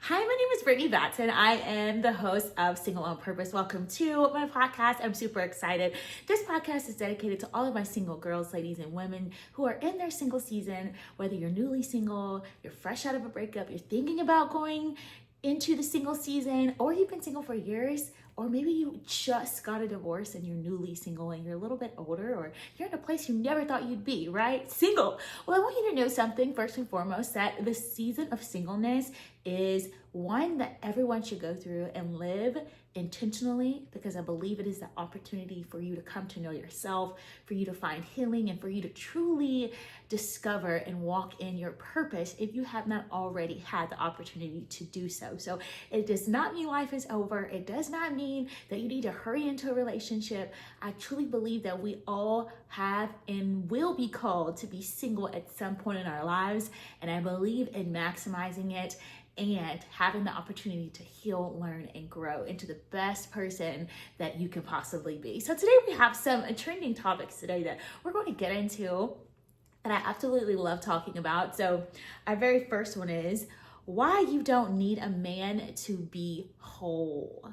Hi, my name is Brittany Batson. I am the host of Single on Purpose. Welcome to my podcast. I'm super excited. This podcast is dedicated to all of my single girls, ladies, and women who are in their single season, whether you're newly single, you're fresh out of a breakup, you're thinking about going into the single season, or you've been single for years, or maybe you just got a divorce and you're newly single and you're a little bit older, or you're in a place you never thought you'd be, right? Single. Well, I want you to know something first and foremost, that the season of singleness is one that everyone should go through and live intentionally, because I believe it is the opportunity for you to come to know yourself, for you to find healing, and for you to truly discover and walk in your purpose if you have not already had the opportunity to do so. So it does not mean life is over. It does not mean that you need to hurry into a relationship. I truly believe that we all have and will be called to be single at some point in our lives, and I believe in maximizing it and having the opportunity to heal, learn, and grow into the best person that you can possibly be. So today we have some trending topics today that we're going to get into that I absolutely love talking about. So our very first one is why you don't need a man to be whole.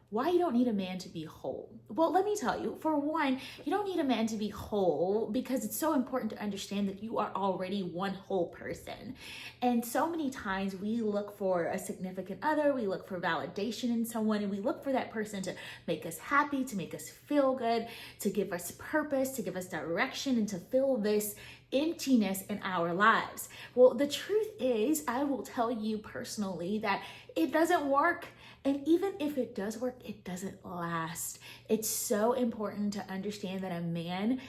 Why you don't need a man to be whole? Well, let me tell you, for one, you don't need a man to be whole because it's so important to understand that you are already one whole person. And so many times we look for a significant other, we look for validation in someone, and we look for that person to make us happy, to make us feel good, to give us purpose, to give us direction, and to fill this emptiness in our lives. Well, the truth is, I will tell you personally that it doesn't work. And even if it does work, it doesn't last. It's so important to understand that a man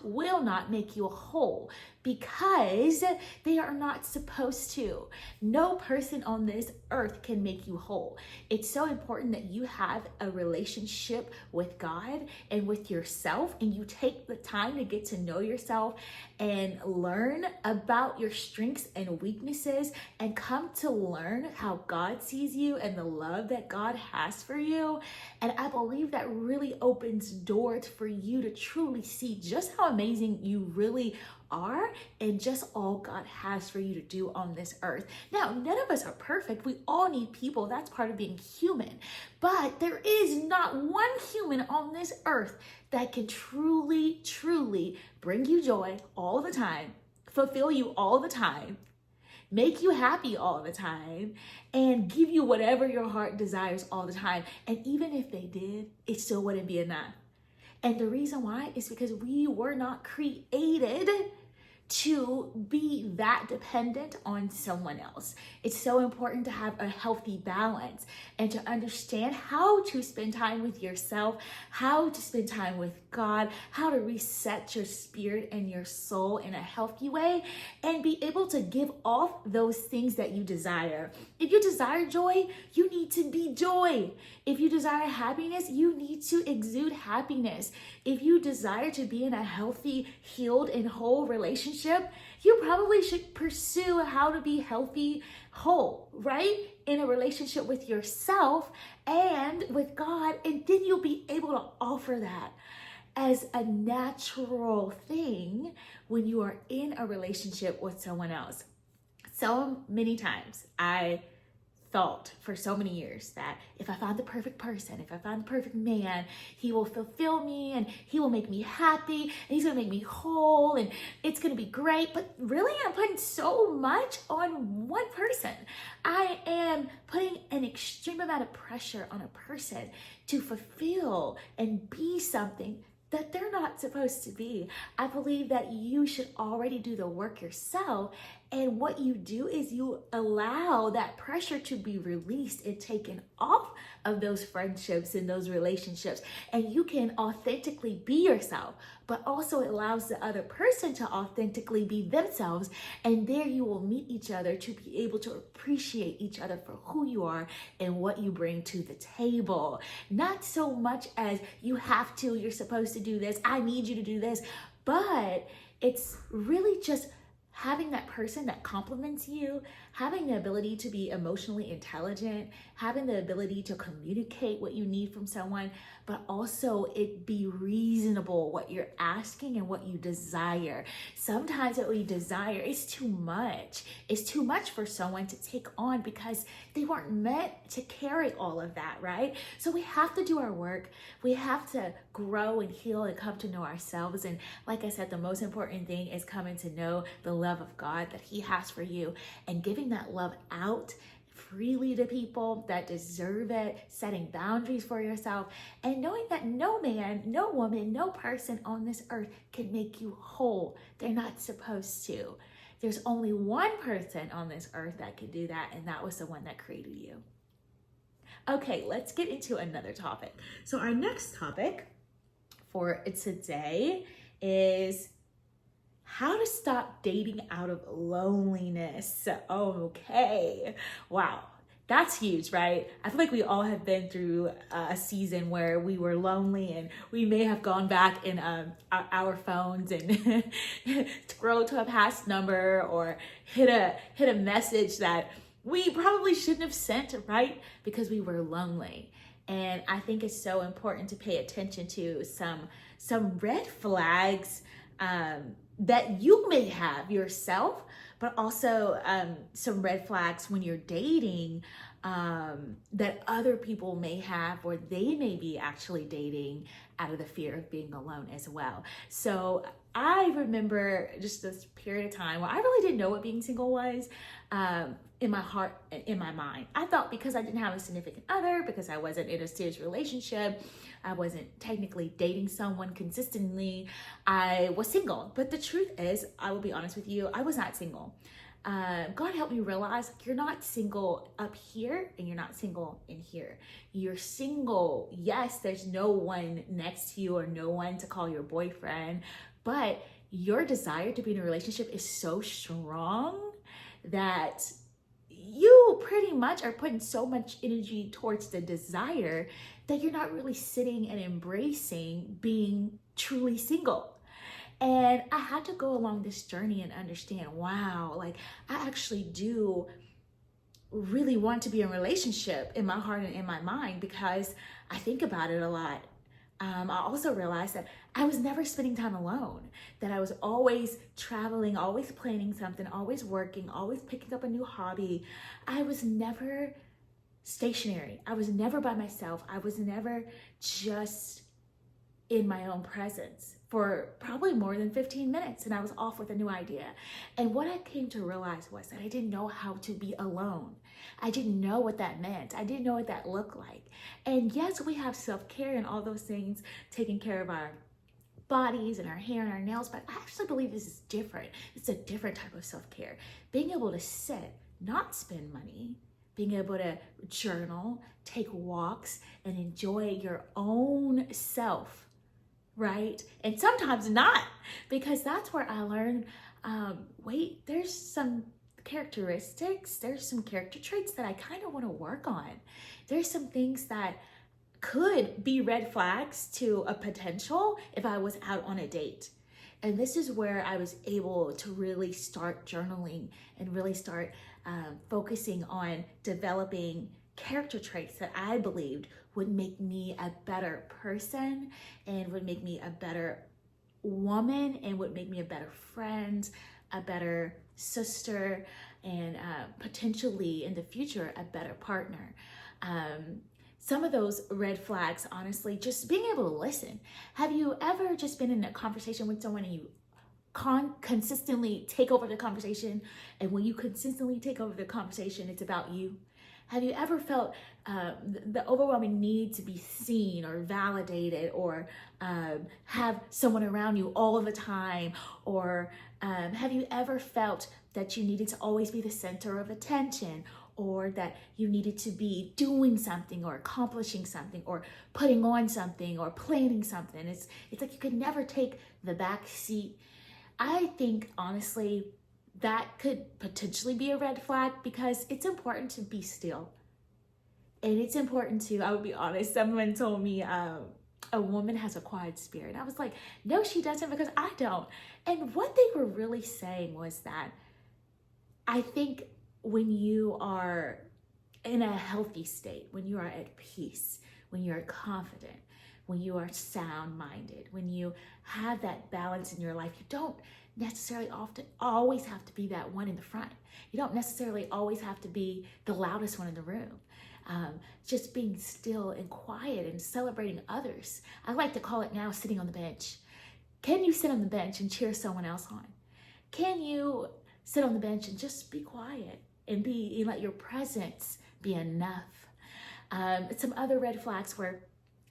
will not make you whole because they are not supposed to. No person on this earth can make you whole. It's so important that you have a relationship with God and with yourself, and you take the time to get to know yourself and learn about your strengths and weaknesses and come to learn how God sees you and the love that God has for you. And I believe that really opens doors for you to truly see just how amazing you really are and just all God has for you to do on this earth. Now, none of us are perfect. We all need people. That's part of being human. But there is not one human on this earth that can truly, truly bring you joy all the time, fulfill you all the time, make you happy all the time, and give you whatever your heart desires all the time. And even if they did, it still wouldn't be enough. And the reason why is because we were not created to be that dependent on someone else. It's so important to have a healthy balance and to understand how to spend time with yourself, how to spend time with God, how to reset your spirit and your soul in a healthy way, and be able to give off those things that you desire. If you desire joy, you need to be joy. If you desire happiness, you need to exude happiness. If you desire to be in a healthy, healed, and whole relationship, you probably should pursue how to be healthy, whole, right? In a relationship with yourself and with God, and then you'll be able to offer that as a natural thing when you are in a relationship with someone else. So many times I thought for so many years that if I found the perfect person, if I found the perfect man, he will fulfill me and he will make me happy and he's gonna make me whole and it's gonna be great. But really, I'm putting so much on one person. I am putting an extreme amount of pressure on a person to fulfill and be something that they're not supposed to be. I believe that you should already do the work yourself. And what you do is you allow that pressure to be released and taken off of those friendships and those relationships. And you can authentically be yourself, but also it allows the other person to authentically be themselves. And there you will meet each other to be able to appreciate each other for who you are and what you bring to the table. Not so much as you have to, you're supposed to do this, I need you to do this, but it's really just having that person that compliments you, having the ability to be emotionally intelligent, having the ability to communicate what you need from someone, but also it be reasonable what you're asking and what you desire. Sometimes what we desire is too much. It's too much for someone to take on because they weren't meant to carry all of that, right? So we have to do our work. We have to grow and heal and come to know ourselves. And like I said, the most important thing is coming to know the love of God that He has for you and giving that love out freely to people that deserve it, setting boundaries for yourself, and knowing that no man, no woman, no person on this earth can make you whole. They're not supposed to. There's only one person on this earth that can do that, and that was the one that created you. Okay, let's get into another topic. So our next topic for today is how to stop dating out of loneliness. Okay, wow, that's huge, right? I feel like we all have been through a season where we were lonely, and we may have gone back in our phones and scrolled to a past number or hit a message that we probably shouldn't have sent, right? Because we were lonely. And I think it's so important to pay attention to some red flags that you may have yourself, but also some red flags when you're dating that other people may have, or they may be actually dating out of the fear of being alone as well. So I remember just this period of time where I really didn't know what being single was. In my heart and in my mind, I thought because I didn't have a significant other, because I wasn't in a serious relationship, I wasn't technically dating someone consistently, I was single. But the truth is, I will be honest with you, I was not single. God helped me realize you're not single up here and you're not single in here. You're single. Yes, there's no one next to you or no one to call your boyfriend, but your desire to be in a relationship is so strong that you pretty much are putting so much energy towards the desire that you're not really sitting and embracing being truly single. And I had to go along this journey and understand, wow, like I actually do really want to be in a relationship in my heart and in my mind because I think about it a lot. I also realized that I was never spending time alone, that I was always traveling, always planning something, always working, always picking up a new hobby. I was never stationary. I was never by myself. I was never just in my own presence for probably more than 15 minutes, and I was off with a new idea. And what I came to realize was that I didn't know how to be alone. I didn't know what that meant. I didn't know what that looked like. And yes, we have self-care and all those things, taking care of our bodies and our hair and our nails, but I actually believe this is different. It's a different type of self-care. Being able to sit, not spend money, being able to journal, take walks, and enjoy your own self, right? And sometimes not, because that's where I learned, wait, there's some characteristics, there's some character traits that I kind of want to work on. There's some things that could be red flags to a potential if I was out on a date. And this is where I was able to really start journaling and really start focusing on developing character traits that I believed would make me a better person and would make me a better woman and would make me a better friend, a better sister, and potentially in the future, a better partner. Some of those red flags, honestly, just being able to listen. Have you ever just been in a conversation with someone and you consistently take over the conversation, and when you consistently take over the conversation, it's about you? Have you ever felt the overwhelming need to be seen or validated, or have someone around you all the time? Or have you ever felt that you needed to always be the center of attention, or that you needed to be doing something or accomplishing something or putting on something or planning something? It's like you could never take the back seat. I think, honestly, that could potentially be a red flag, because it's important to be still. And it's important to, I would be honest, someone told me a woman has a quiet spirit. I was like, no, she doesn't, because I don't. And what they were really saying was that I think when you are in a healthy state, when you are at peace, when you are confident, when you are sound-minded, when you have that balance in your life, you don't necessarily always have to be that one in the front. You don't necessarily always have to be the loudest one in the room. Just being still and quiet and celebrating others. I like to call it now sitting on the bench. Can you sit on the bench and cheer someone else on? Can you sit on the bench and just be quiet and let your presence be enough? Some other red flags were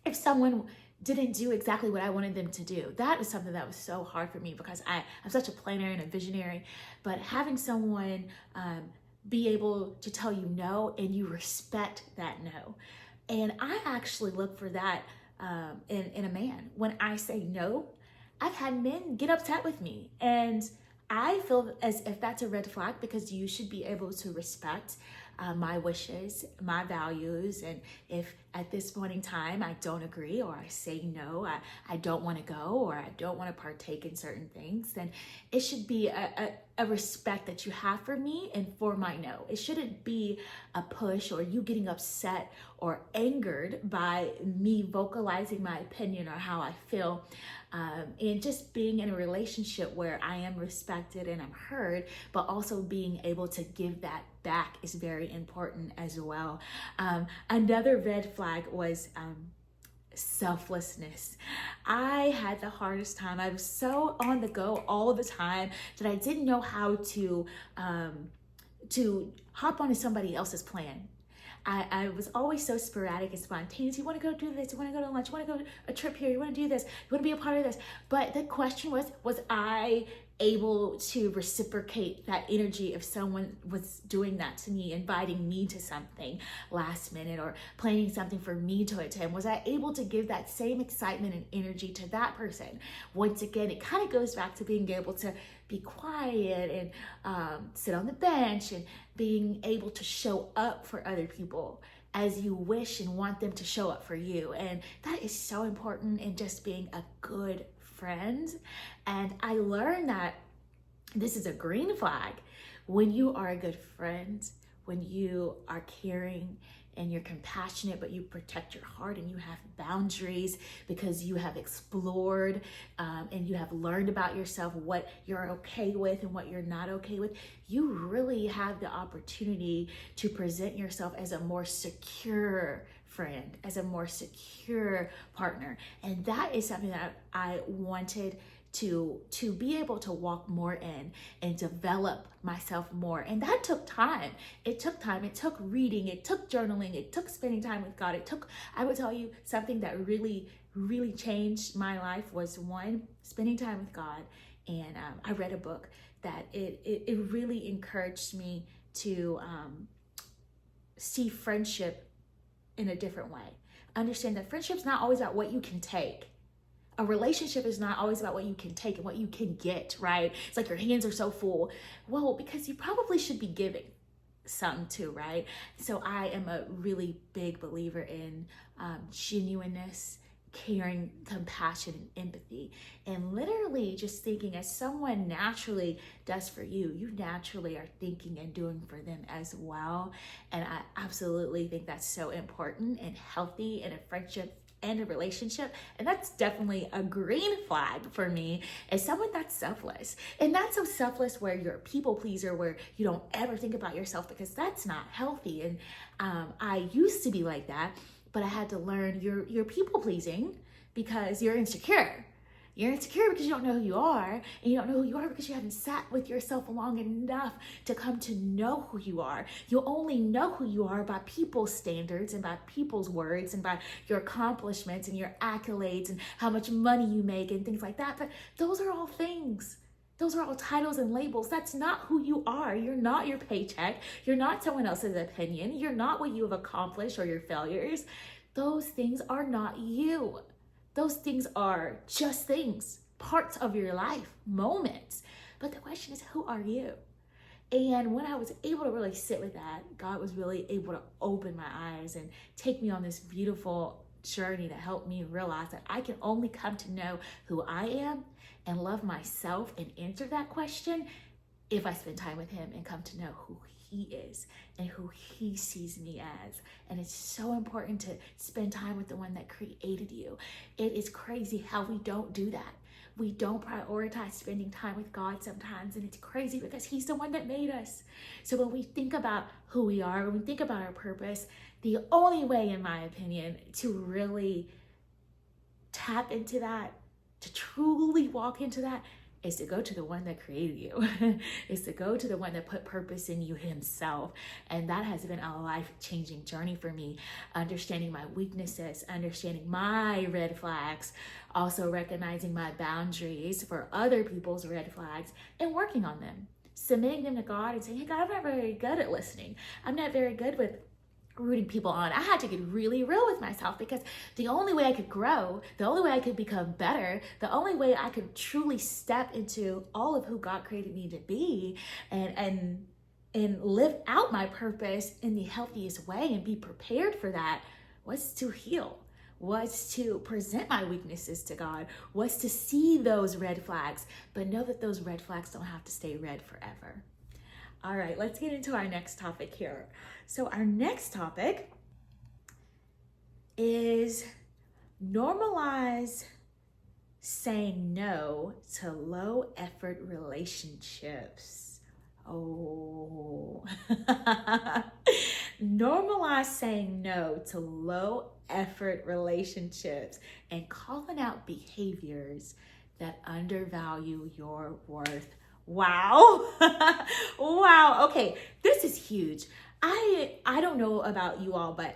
if someone didn't do exactly what I wanted them to do. That was something that was so hard for me because I'm such a planner and a visionary, but having someone be able to tell you no and you respect that no. And I actually look for that in a man. When I say no, I've had men get upset with me, and I feel as if that's a red flag, because you should be able to respect my wishes, my values, and if at this point in time I don't agree, or I say no, I don't want to go, or I don't want to partake in certain things, then it should be a respect that you have for me and for my no. It shouldn't be a push or you getting upset or angered by me vocalizing my opinion or how I feel. And just being in a relationship where I am respected and I'm heard, but also being able to give that back is very important as well. Another red flag was selflessness. I had the hardest time. I was so on the go all the time that I didn't know how to hop onto somebody else's plan. I was always so sporadic and spontaneous. You want to go do this? You want to go to lunch? You want to go a trip here? You want to do this? You want to be a part of this? But the question was I able to reciprocate that energy if someone was doing that to me, inviting me to something last minute or planning something for me to attend? Was I able to give that same excitement and energy to that person? Once again, it kind of goes back to being able to be quiet and sit on the bench and being able to show up for other people as you wish and want them to show up for you. And that is so important in just being a good friend. And I learned that this is a green flag when you are a good friend, when you are caring and you're compassionate, but you protect your heart and you have boundaries because you have explored and you have learned about yourself, what you're okay with and what you're not okay with. You really have the opportunity to present yourself as a more secure friend, as a more secure partner. And that is something that I wanted to be able to walk more in and develop myself more. And that took time. It took time. It took reading. It took journaling. It took spending time with God. I would tell you, something that really, really changed my life was, one, spending time with God. And I read a book that it really encouraged me to see friendship in a different way. Understand that friendship's not always about what you can take. A relationship is not always about what you can take and what you can get, right? It's like your hands are so full. Well, because you probably should be giving some too, right? So I am a really big believer in genuineness, caring, compassion, and empathy. And literally just thinking, as someone naturally does for you, you naturally are thinking and doing for them as well. And I absolutely think that's so important and healthy in a friendship and a relationship. And that's definitely a green flag for me, as someone that's selfless. And not so selfless where you're a people pleaser, where you don't ever think about yourself, because that's not healthy. And I used to be like that, but I had to learn you're people pleasing because you're insecure. You're insecure because you don't know who you are, and you don't know who you are because you haven't sat with yourself long enough to come to know who you are. You'll only know who you are by people's standards and by people's words and by your accomplishments and your accolades and how much money you make and things like that. But those are all things. Those are all titles and labels. That's not who you are. You're not your paycheck. You're not someone else's opinion. You're not what you have accomplished or your failures. Those things are not you. Those things are just things, parts of your life, moments. But the question is, who are you? And when I was able to really sit with that, God was really able to open my eyes and take me on this beautiful journey to help me realize that I can only come to know who I am and love myself and answer that question if I spend time with him and come to know who he is and who he sees me as. And it's so important to spend time with the one that created you. It is crazy how we don't do that. We don't prioritize spending time with God sometimes, and it's crazy because he's the one that made us. So when we think about who we are, when we think about our purpose, the only way, in my opinion, to really tap into that, to truly walk into that, is to go to the one that created you, is to go to the one that put purpose in you himself. And that has been a life-changing journey for me, understanding my weaknesses, understanding my red flags, also recognizing my boundaries for other people's red flags and working on them, submitting them to God and saying, hey God, I'm not very good at listening. I'm not very good with rooting people on. I had to get really real with myself because the only way I could grow, the only way I could become better, the only way I could truly step into all of who God created me to be and live out my purpose in the healthiest way and be prepared for that was to heal, was to present my weaknesses to God, was to see those red flags, but know that those red flags don't have to stay red forever. All right, let's get into our next topic here. So our next topic is normalize saying no to low effort relationships. Oh, normalize saying no to low effort relationships and calling out behaviors that undervalue your worth. Wow. Wow. Okay. This is huge. I don't know about you all, but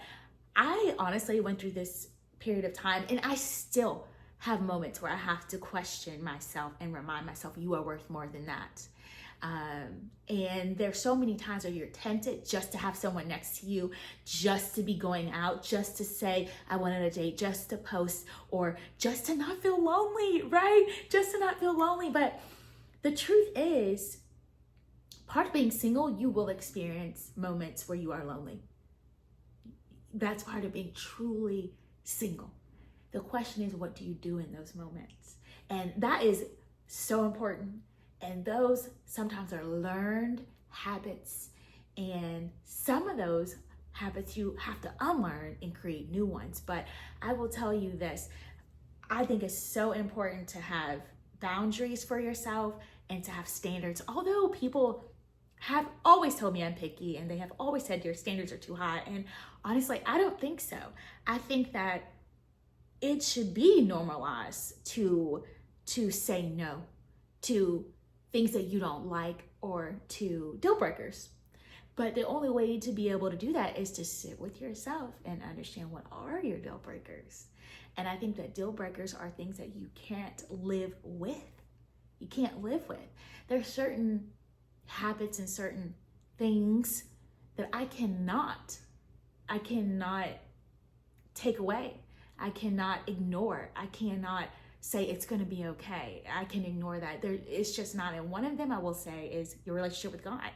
I honestly went through this period of time and I still have moments where I have to question myself and remind myself you are worth more than that. And there's so many times where you're tempted just to have someone next to you, just to be going out, just to say, I wanted a date, just to post, or just to not feel lonely, right? Just to not feel lonely. But the truth is, part of being single, you will experience moments where you are lonely. That's part of being truly single. The question is, what do you do in those moments? And that is so important. And those sometimes are learned habits. And some of those habits you have to unlearn and create new ones. But I will tell you this, I think it's so important to have boundaries for yourself and to have standards. Although people have always told me I'm picky and they have always said your standards are too high. And honestly, I don't think so. I think that it should be normalized to say no to things that you don't like or to deal breakers. But the only way to be able to do that is to sit with yourself and understand what are your deal breakers. And I think that deal breakers are things that you can't live with. You can't live with. There's certain habits and certain things that I cannot take away. I cannot ignore. I cannot say it's going to be okay. I can ignore that. It's just not. And one of them I will say is your relationship with God.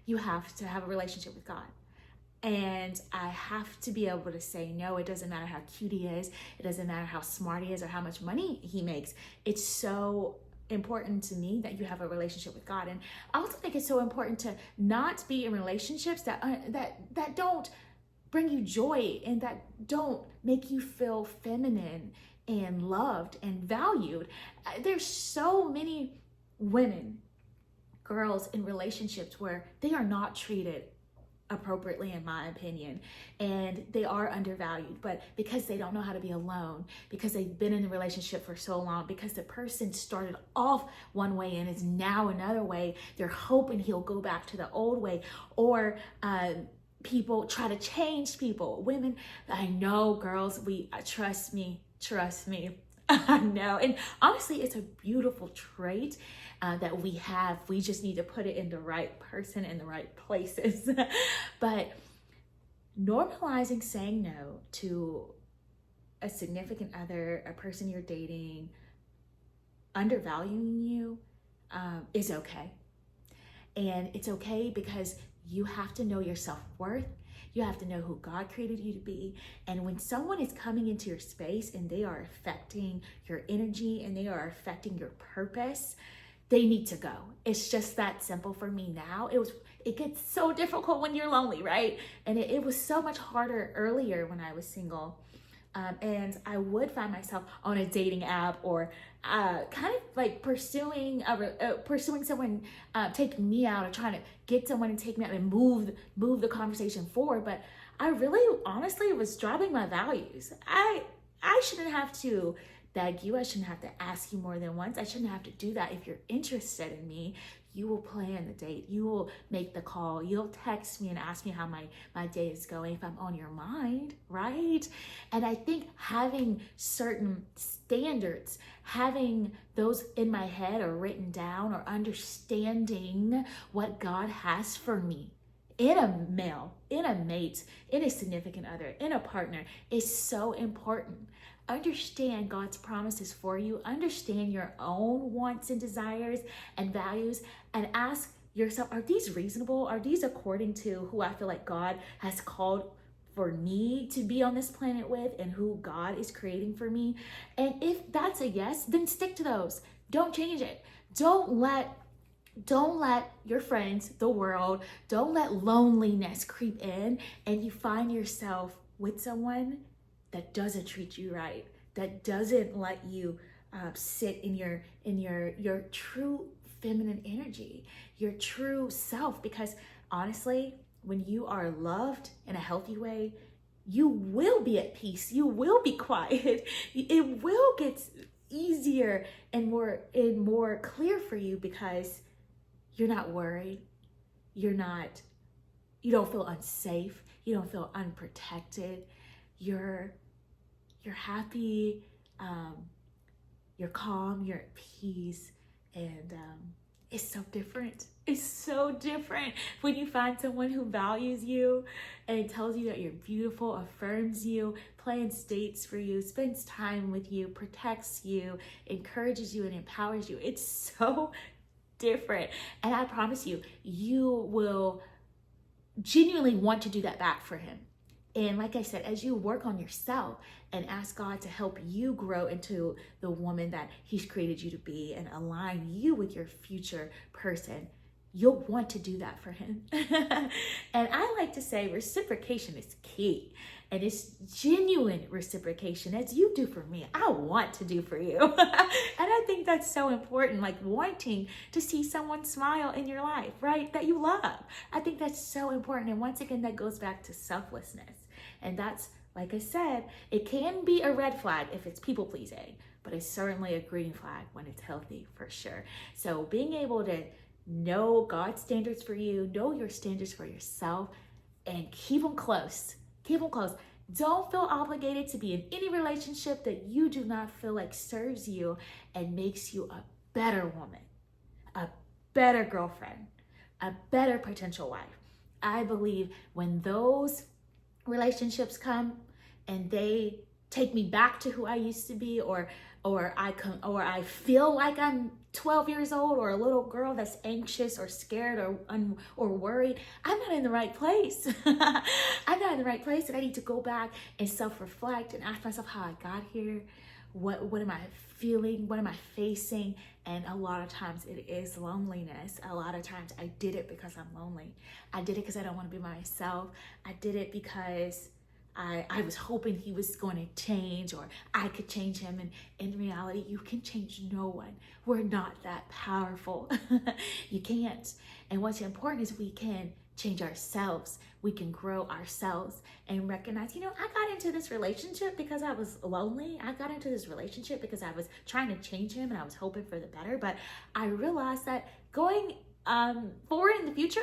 You have to have a relationship with God. And I have to be able to say no. It doesn't matter how cute he is. It doesn't matter how smart he is or how much money he makes. It's so important to me that you have a relationship with God. And I also think it's so important to not be in relationships that don't bring you joy and that don't make you feel feminine and loved and valued. There's so many women, girls in relationships where they are not treated appropriately, in my opinion, and they are undervalued, but because they don't know how to be alone, because they've been in a relationship for so long, because the person started off one way and is now another way, they're hoping he'll go back to the old way, or people try to change people. Women, I know, girls, trust me, I know. And honestly, it's a beautiful trait that we have. We just need to put it in the right person in the right places. But normalizing saying no to a significant other, a person you're dating, undervaluing you is okay. And it's okay because You have to know your self-worth. You have to know who God created you to be. And when someone is coming into your space and they are affecting your energy and they are affecting your purpose, they need to go. It's just that simple for me now. It gets so difficult when you're lonely, right? And it was so much harder earlier when I was single. And I would find myself on a dating app or kind of like pursuing someone, taking me out, or trying to get someone to take me out and move the conversation forward. But I really, honestly, was dropping my values. I shouldn't have to beg you. I shouldn't have to ask you more than once. I shouldn't have to do that. If you're interested in me, you will plan the date. You will make the call. You'll text me and ask me how my day is going if I'm on your mind, right? And I think having certain standards, having those in my head or written down, or understanding what God has for me in a male, in a mate, in a significant other, in a partner, is so important. Understand God's promises for you. Understand your own wants and desires and values, and ask yourself, are these reasonable? Are these according to who I feel like God has called for me to be on this planet with, and who God is creating for me? And if that's a yes, then stick to those. Don't change it. Don't let your friends, the world, don't let loneliness creep in and you find yourself with someone that doesn't treat you right, that doesn't let you sit in your true feminine energy, your true self. Because honestly, when you are loved in a healthy way, you will be at peace. You will be quiet. It will get easier and more clear for you, because you're not worried. You don't feel unsafe. You don't feel unprotected. You're happy, you're calm, you're at peace, and it's so different. It's so different when you find someone who values you and tells you that you're beautiful, affirms you, plans dates for you, spends time with you, protects you, encourages you, and empowers you. It's so different. And I promise you, you will genuinely want to do that back for him. And like I said, as you work on yourself and ask God to help you grow into the woman that he's created you to be and align you with your future person, you'll want to do that for him. And I like to say reciprocation is key. And it's genuine reciprocation, as you do for me, I want to do for you. And I think that's so important, like wanting to see someone smile in your life, right? That you love. I think that's so important. And once again, that goes back to selflessness. And that's, like I said, it can be a red flag if it's people pleasing, but it's certainly a green flag when it's healthy, for sure. So being able to know God's standards for you, know your standards for yourself, and keep them close. Keep them close. Don't feel obligated to be in any relationship that you do not feel like serves you and makes you a better woman, a better girlfriend, a better potential wife. I believe when those relationships come and they take me back to who I used to be, or I feel like I'm 12 years old or a little girl that's anxious or scared or worried, I'm not in the right place. I'm not in the right place, and I need to go back and self-reflect and ask myself how I got here. What am I feeling? What am I facing? And a lot of times it is loneliness. A lot of times I did it because I'm lonely. I did it because I don't want to be myself. I did it because I was hoping he was going to change, or I could change him. And in reality, you can change no one. We're not that powerful. You can't. And what's important is we can change ourselves. We can grow ourselves and recognize, I got into this relationship because I was lonely. I got into this relationship because I was trying to change him and I was hoping for the better. But I realized that going forward in the future,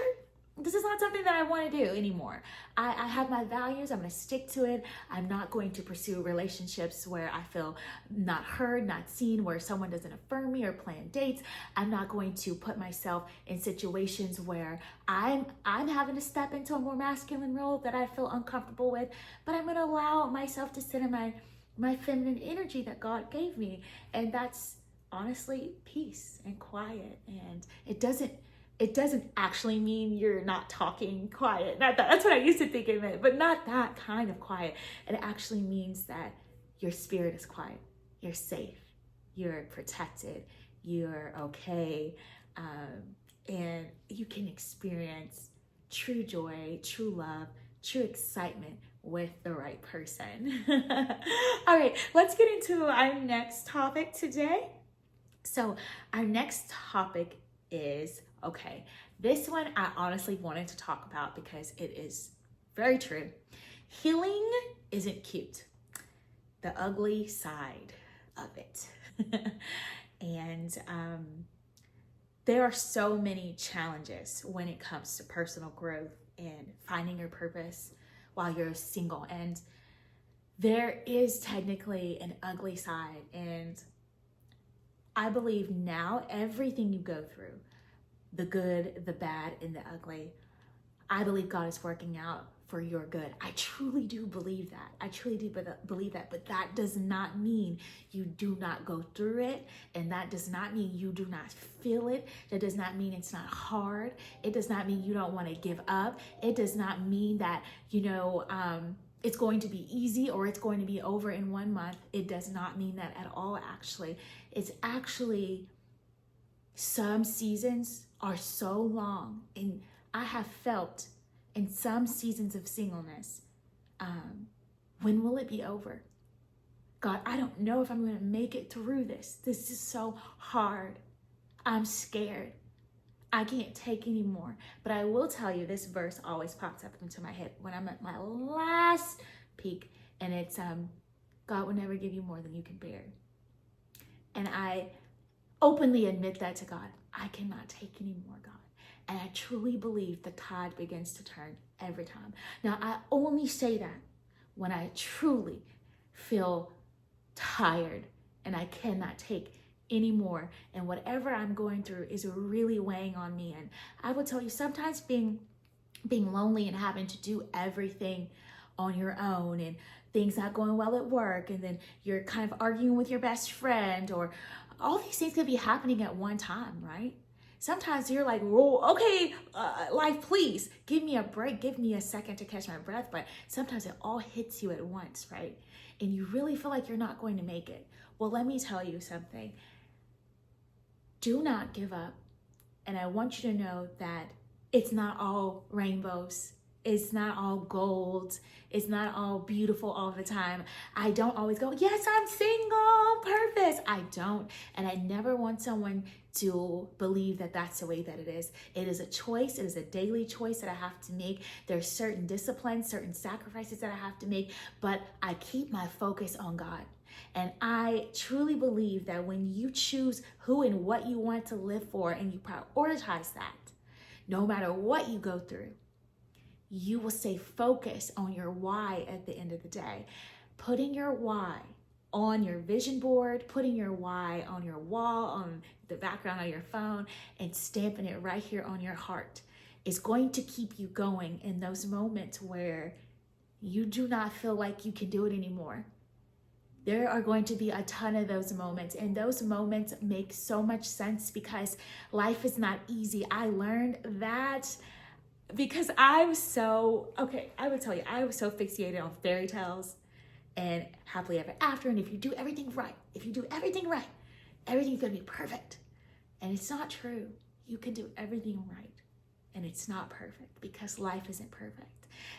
this is not something that I want to do anymore. I have my values. I'm going to stick to it. I'm not going to pursue relationships where I feel not heard, not seen, where someone doesn't affirm me or plan dates. I'm not going to put myself in situations where I'm having to step into a more masculine role that I feel uncomfortable with, but I'm going to allow myself to sit in my feminine energy that God gave me. And that's honestly peace and quiet. And it doesn't it doesn't actually mean you're not talking quiet. Not that, that's what I used to think it meant, but not that kind of quiet. It actually means that your spirit is quiet. You're safe. You're protected. You're okay. And you can experience true joy, true love, true excitement with the right person. All right, let's get into our next topic today. So our next topic is, okay, this one I honestly wanted to talk about because it is very true. Healing isn't cute. The ugly side of it. And there are so many challenges when it comes to personal growth and finding your purpose while you're single. And there is technically an ugly side. And I believe now everything you go through, the good, the bad, and the ugly, I believe God is working out for your good. I truly do believe that. I truly do believe that. But that does not mean you do not go through it. And that does not mean you do not feel it. That does not mean it's not hard. It does not mean you don't want to give up. It does not mean that, it's going to be easy or it's going to be over in 1 month. It does not mean that at all, actually. It's actually, some seasons are so long, and I have felt in some seasons of singleness, when will it be over? God, I don't know if I'm going to make it through this. This is so hard. I'm scared. I can't take anymore. But I will tell you, this verse always pops up into my head when I'm at my last peak, and it's God will never give you more than you can bear. And I openly admit that to God. I cannot take anymore, God. And I truly believe the tide begins to turn every time. Now, I only say that when I truly feel tired and I cannot take anymore, and whatever I'm going through is really weighing on me. And I will tell you, sometimes being lonely and having to do everything on your own, and things not going well at work, and then you're kind of arguing with your best friend, or all these things could be happening at one time, right? Sometimes you're like, whoa, okay, life, please give me a break, give me a second to catch my breath. But sometimes it all hits you at once, right? And you really feel like you're not going to make it. Well, let me tell you something. Do not give up. And I want you to know that it's not all rainbows. It's not all gold. It's not all beautiful all the time. I don't always go, yes, I'm single, purpose. I don't. And I never want someone to believe that that's the way that it is. It is a choice. It is a daily choice that I have to make. There's certain disciplines, certain sacrifices that I have to make, but I keep my focus on God. And I truly believe that when you choose who and what you want to live for, and you prioritize that, no matter what you go through, you will stay focused on your why at the end of the day. Putting your why on your vision board, putting your why on your wall, on the background of your phone, and stamping it right here on your heart is going to keep you going in those moments where you do not feel like you can do it anymore. There are going to be a ton of those moments, and those moments make so much sense because life is not easy. I learned that because I would tell you, I was so fixated on fairy tales and happily ever after. And if you do everything right, everything's gonna be perfect. And it's not true. You can do everything right, and it's not perfect because life isn't perfect.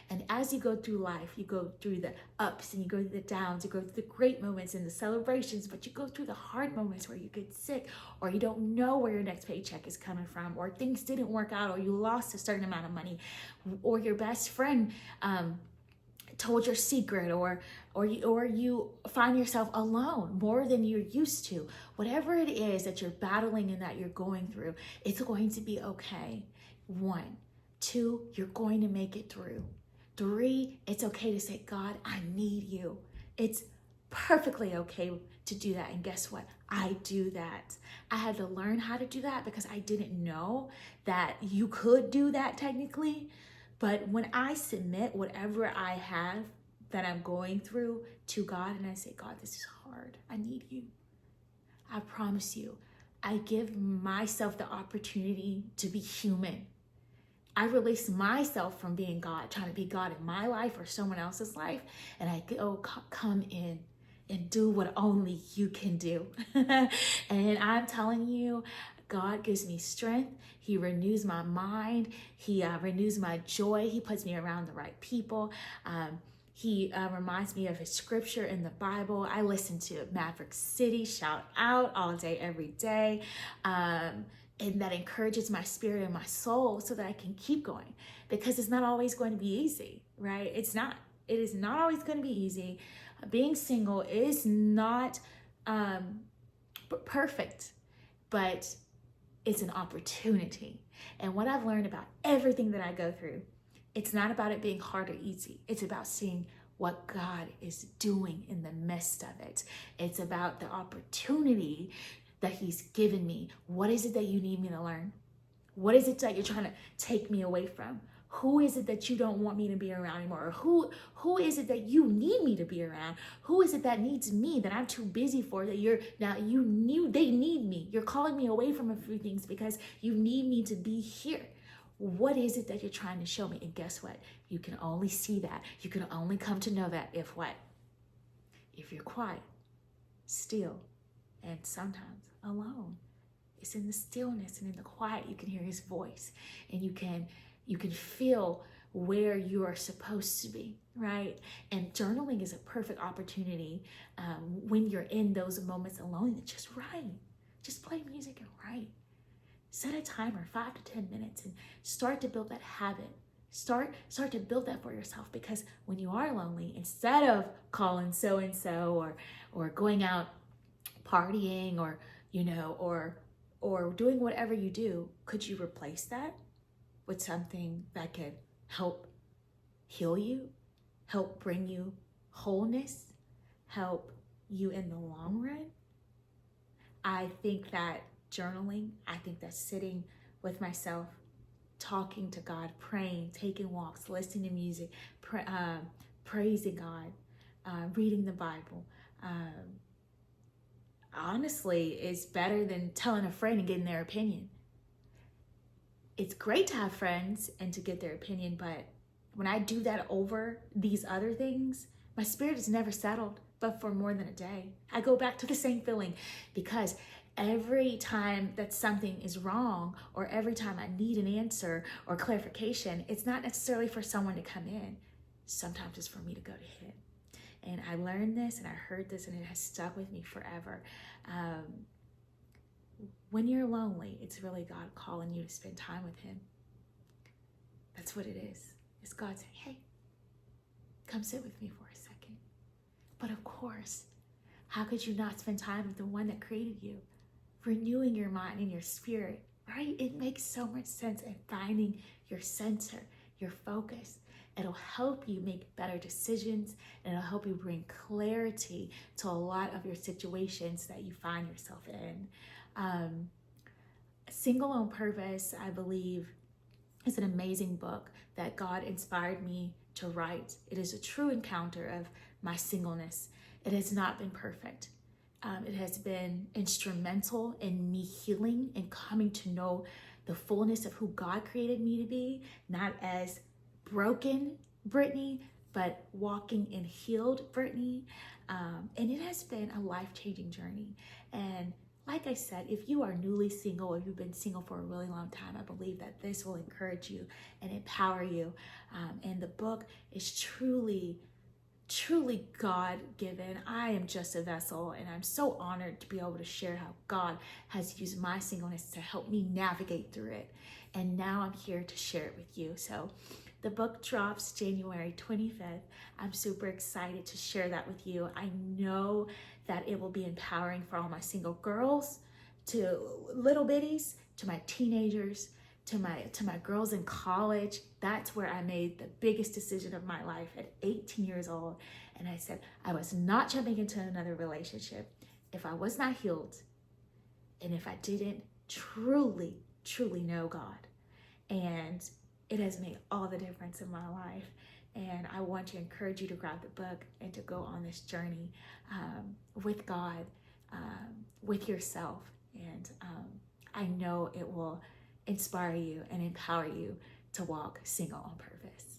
And as you go through life, you go through the ups and you go through the downs, you go through the great moments and the celebrations, but you go through the hard moments where you get sick, or you don't know where your next paycheck is coming from, or things didn't work out, or you lost a certain amount of money, or your best friend told your secret, or you find yourself alone more than you're used to. Whatever it is that you're battling and that you're going through, it's going to be okay. 1, 2, you're going to make it through. 3, it's okay to say, God, I need you. It's perfectly okay to do that. And guess what? I do that. I had to learn how to do that because I didn't know that you could do that technically. But when I submit whatever I have that I'm going through to God, and I say, God, this is hard. I need you. I promise you, I give myself the opportunity to be human. I release myself from being God, trying to be God in my life or someone else's life, and I go, come in and do what only you can do. And I'm telling you, God gives me strength. He renews my mind. He renews my joy. He puts me around the right people. He reminds me of his scripture in the Bible. I listen to Maverick City, shout out all day, every day. And that encourages my spirit and my soul so that I can keep going, because it's not always going to be easy, right? It's not. It is not always going to be easy. Being single is not perfect, but it's an opportunity. And what I've learned about everything that I go through, it's not about it being hard or easy. It's about seeing what God is doing in the midst of it. It's about the opportunity that he's given me. What is it that you need me to learn? What is it that you're trying to take me away from? Who is it that you don't want me to be around anymore? Or who is it that you need me to be around? Who is it that needs me that I'm too busy for, that they need me? You're calling me away from a few things because you need me to be here. What is it that you're trying to show me? And guess what? You can only see that. You can only come to know that if what? If you're quiet, still, and sometimes alone. It's in the stillness and in the quiet you can hear his voice, and you can feel where you are supposed to be, right? And journaling is a perfect opportunity when you're in those moments alone. Just write. Just play music and write. Set a timer, 5 to 10 minutes, and start to build that habit. Start to build that for yourself, because when you are lonely, instead of calling so-and-so or going out partying or doing whatever you do, could you replace that with something that could help heal you, help bring you wholeness, help you in the long run? I think that journaling, I think that sitting with myself, talking to God, praying, taking walks, listening to music, praising God, reading the Bible, honestly is better than telling a friend and getting their opinion. It's great to have friends and to get their opinion, but when I do that over these other things, my spirit is never settled, but for more than a day. I go back to the same feeling, because every time that something is wrong, or every time I need an answer or clarification, it's not necessarily for someone to come in. Sometimes it's for me to go to him. And I learned this and I heard this and it has stuck with me forever. When you're lonely, it's really God calling you to spend time with him. That's what it is. It's God saying, hey, come sit with me for a second. But of course, how could you not spend time with the one that created you? Renewing your mind and your spirit, right? It makes so much sense, and finding your center, your focus. It'll help you make better decisions, and it'll help you bring clarity to a lot of your situations that you find yourself in. Single on Purpose, I believe, is an amazing book that God inspired me to write. It is a true encounter of my singleness. It has not been perfect. It has been instrumental in me healing and coming to know the fullness of who God created me to be, not as broken Brittany, but walking in healed Brittany. And it has been a life-changing journey. And like I said, if you are newly single or you've been single for a really long time, I believe that this will encourage you and empower you. And the book is truly God-given. I am just a vessel, and I'm so honored to be able to share how God has used my singleness to help me navigate through it. And now I'm here to share it with you. So the book drops January 25th. I'm super excited to share that with you. I know that it will be empowering for all my single girls, to little bitties, to my teenagers, to my girls in college. That's where I made the biggest decision of my life at 18 years old. And I said, I was not jumping into another relationship if I was not healed and if I didn't truly know God. And it has made all the difference in my life. And I want to encourage you to grab the book and to go on this journey with God, with yourself, And I know it will inspire you and empower you to walk single on purpose.